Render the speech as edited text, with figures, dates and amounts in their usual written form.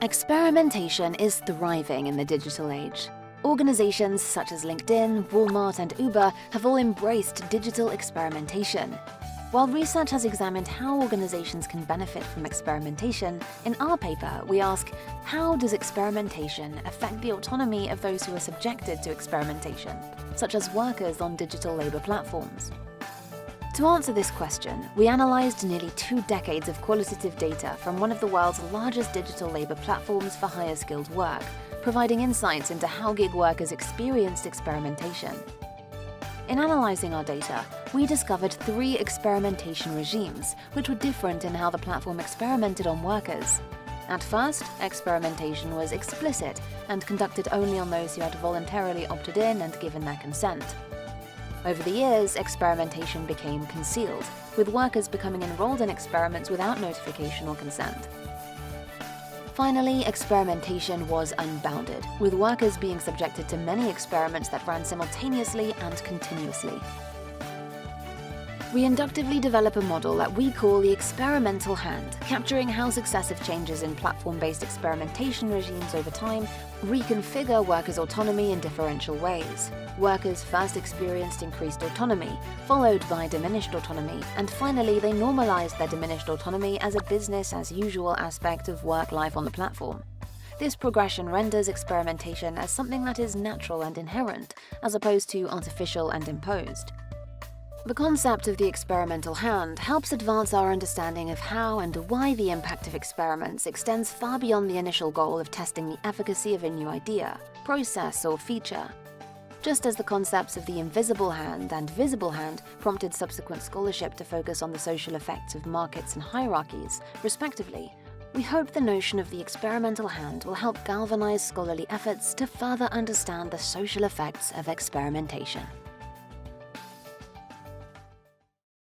Experimentation is thriving in the digital age. Organizations such as LinkedIn, Walmart, and Uber have all embraced digital experimentation. While research has examined how organizations can benefit from experimentation, in our paper we ask, how does experimentation affect the autonomy of those who are subjected to experimentation, such as workers on digital labor platforms? To answer this question, we analyzed nearly 2 decades of qualitative data from one of the world's largest digital labor platforms for higher skilled work, providing insights into how gig workers experienced experimentation. In analyzing our data, we discovered 3 experimentation regimes, which were different in how the platform experimented on workers. At first, experimentation was explicit and conducted only on those who had voluntarily opted in and given their consent. Over the years, experimentation became concealed, with workers becoming enrolled in experiments without notification or consent. Finally, experimentation was unbounded, with workers being subjected to many experiments that ran simultaneously and continuously. We inductively develop a model that we call the experimental hand, capturing how successive changes in platform-based experimentation regimes over time reconfigure workers' autonomy in differential ways. Workers first experienced increased autonomy, followed by diminished autonomy, and finally they normalized their diminished autonomy as a business-as-usual aspect of work life on the platform. This progression renders experimentation as something that is natural and inherent, as opposed to artificial and imposed. The concept of the experimental hand helps advance our understanding of how and why the impact of experiments extends far beyond the initial goal of testing the efficacy of a new idea, process, or feature. Just as the concepts of the invisible hand and visible hand prompted subsequent scholarship to focus on the social effects of markets and hierarchies, respectively, we hope the notion of the experimental hand will help galvanize scholarly efforts to further understand the social effects of experimentation.